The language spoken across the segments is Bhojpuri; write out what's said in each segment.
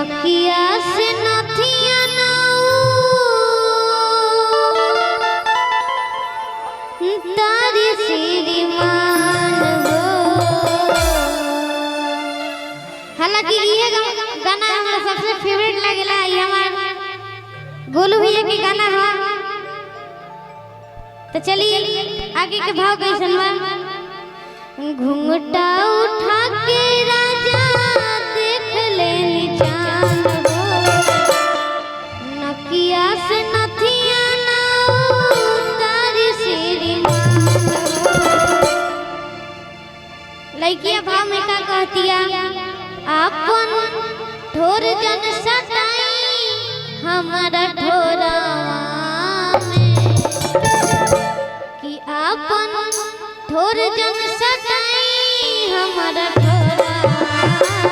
नकिया से नथिया तारी श्रीमान हो। हालांकि ये गाना हमारा सबसे फेवरेट लगेला, ये हमारा गोलू भैया के गाना है। तो चलिए आगे के भाव कैसन बा। घूंघटा उठा के राजा देख ले चांद हो, नकिया से नथिया तारी श्रीमान हो। लइकिया भाव में का कहतिया, आपन ठोर जन सताई हमारा ठोरवा में, कि आपन ठोर जन सताई हमारा ठोरवा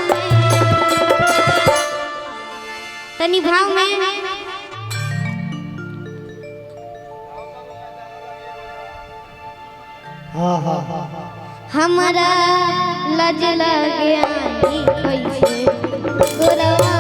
में। तनी भाव में हमारा लज लगे आई कैसे गोरवा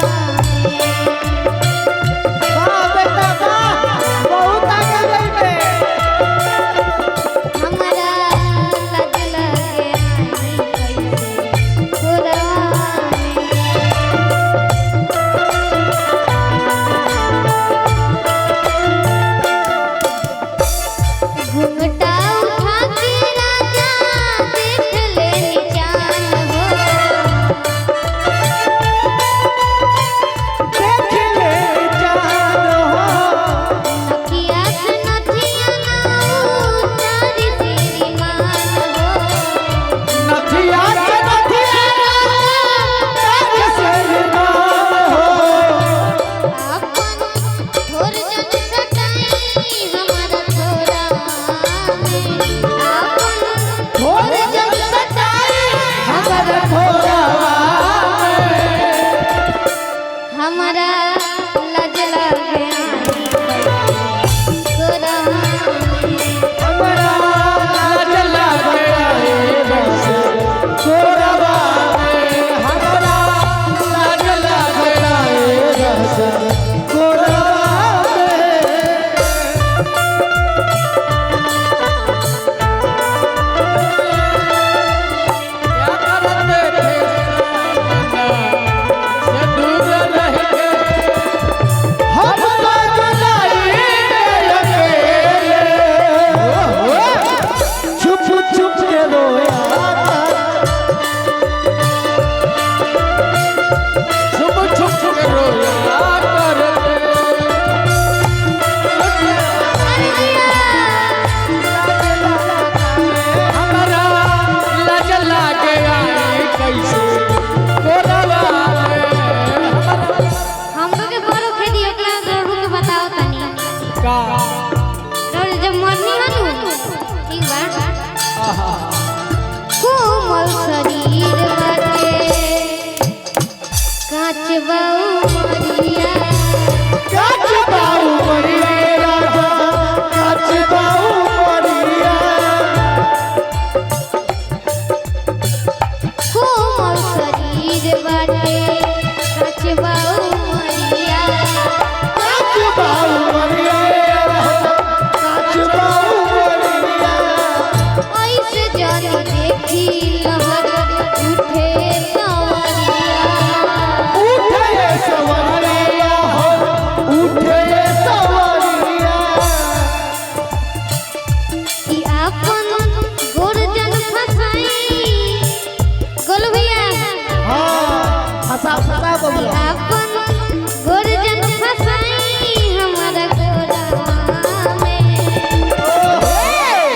कोमल शरीर बाटे कांच बाऊ मरिया, कांच बाऊ मरिया राजा, कांच बाऊ मरिया। कोमल शरीर बाटे कांच बाऊ मरिया, कांच बाऊ मरिया राजा, कांच बाऊ मरिया। ऐसे जानी देखी लहर उठे सवरिया, उठे सवरिया हो, उठे सवरिया। कि आपन गोरजन फसाई गोलू भैया, हाँ फसा फसा कि बबुआ। आपन गोरजन फसाई हमारा गोरवा में,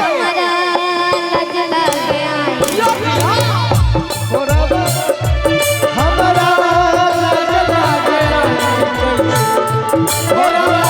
हमारा लज लगे आई हमारा लाज लागे गोरवा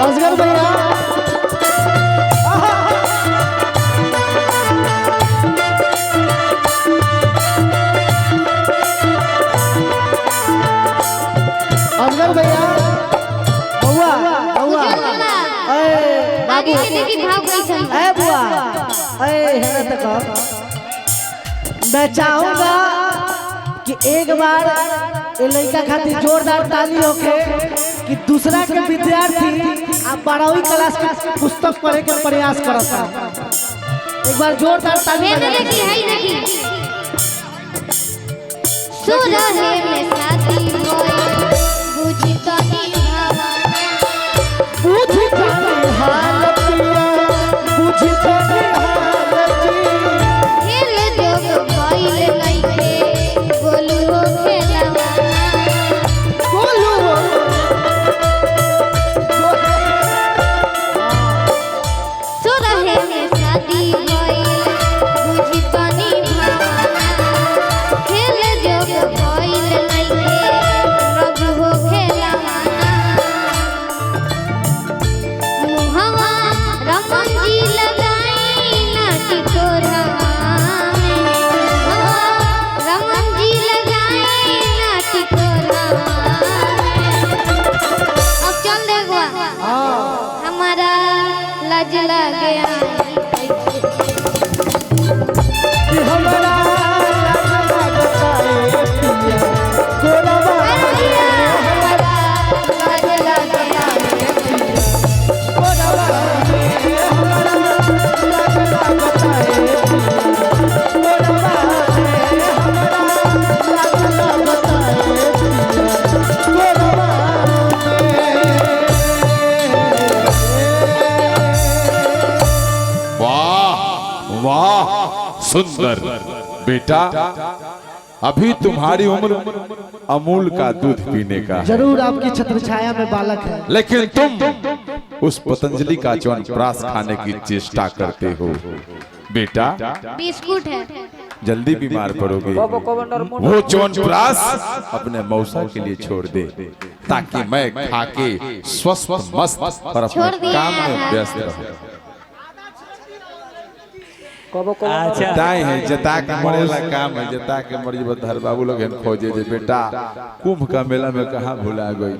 असगर भैया असगर भैया बउआ बउआ ए आगे के देखी भाव कैसन बा। ए बुआ ए है तक मैं चाहूंगा कि एक बार ये लड़का खातिर जोरदार ताली होके कि दूसरा के विद्यार्थी आप 12वीं क्लास के पुस्तक पढ़े के प्रयास करता एक बार जोरदार ताली मैंने बजाइए। देखी है देखी सुरहे में शादी होए बुझी तो भावा बुझी जाने हालतिया बुझी जाने हालती खेल जोग भइल नइखे बोलू हो खेलवा बोलो सुरहे में शादी होए बुझी तो भावा खेल जोग भइल नइखे प्रभु हो खेलवा मुहवा रमन जी लगाई नाटी कोरवा रमन जी लगाई नाटी कोरवा अब चल देखवा हमारा लाज लग गया कि हमारा लगता है पिया कोलवा हमारा लाज लग गया कोलवा हमारा लगता है कोलवा हमारा लगता है वाह वाह सुंदर बेटा, अभी तुम्हारी उम्र अमूल का दूध पीने का है, जरूर आपकी छत्र छाया में बालक है लेकिन तुम उस पतंजलि का च्यवनप्राश खाने की चेष्टा करते हो। बेटा बिस्कुट है जल्दी बीमार पड़ोगे। वो च्यवनप्राश अपने मौसा के लिए छोड़ दे ताकि मैं खा के स्वस्थ मस्त और अपने छोड़ दिया काम में है। व्यस्त रहूं। जताए हैं जता के मरेला काम है, जता के मर जब धर बाबू लोग खोजे जे बेटा कुंभ का मेला में कहाँ भुला गई।